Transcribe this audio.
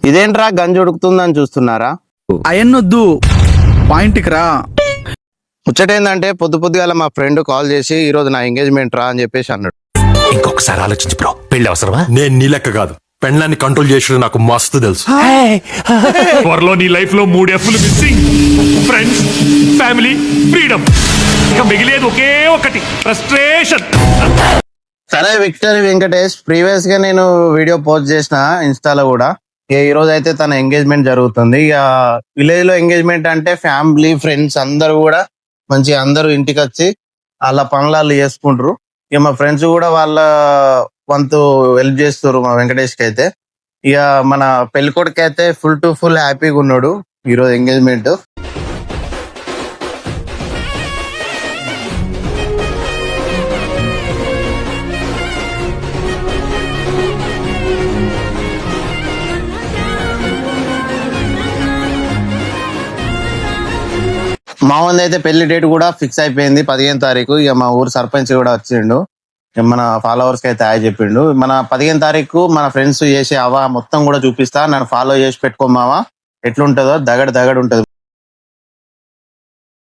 ఇదేంట్రా గంజి ఉడుకుతుందని చూస్తున్నారా? అయన్నొద్దు, పాయింట్కి రా. ముచ్చటేందంటే పొద్దుగాల మా ఫ్రెండ్ కాల్ చేసి ఈ రోజు నా ఎంగేజ్మెంట్ రా అని చెప్పేసి అన్నాడు. ఇంకొకసారి ఆలోచించు బ్రో, పెళ్లి అవసరమా? నేను నీ లెక్క కాదు, పెళ్ళాన్ని కంట్రోల్ చేసిన నాకు మస్తు తెలుసు. త్వరలో నీ లైఫ్ లో 3 F'లు మిస్సింగ్: ఫ్రెండ్స్, ఫ్యామిలీ, ఫ్రీడమ్. ఇక మిగిలేదు ఒకే ఒకటి, ఫ్రస్ట్రేషన్. సరే విక్టరీ వెంకటేష్, ప్రీవియస్ గా నేను వీడియో పోస్ట్ చేసిన ఇన్స్టాలో కూడా. ఈ రోజు అయితే తన ఎంగేజ్మెంట్ జరుగుతుంది. ఇక విలేజ్ లో ఎంగేజ్మెంట్ అంటే ఫ్యామిలీ ఫ్రెండ్స్ అందరు కూడా మంచిగా అందరూ ఇంటికి వచ్చి వాళ్ళ పనులు చేసుకుంటారు. ఇక మా ఫ్రెండ్స్ కూడా వాళ్ళ వంతు హెల్ప్ చేస్తారు మా వెంకటేష్ కి అయితే. ఇక మన పెళ్ళికొడుకు అయితే ఫుల్ టు ఫుల్ హ్యాపీగా ఉన్నాడు ఈరోజు ఎంగేజ్మెంట్. మా వంద అయితే పెళ్లి డేట్ కూడా ఫిక్స్ అయిపోయింది, 15వ తారీఖు. ఇక మా ఊరు సర్పంచ్ కూడా వచ్చిండు, మన ఫాలోవర్స్ కి అయితే హాయ్ చెప్పిండు. మన 15వ తారీఖు మన ఫ్రెండ్స్ చేసే అవా మొత్తం కూడా చూపిస్తా, నన్ను ఫాలో చేసి పెట్టుకోమావా, ఎట్లుంటుందో దగడ ఉంటది.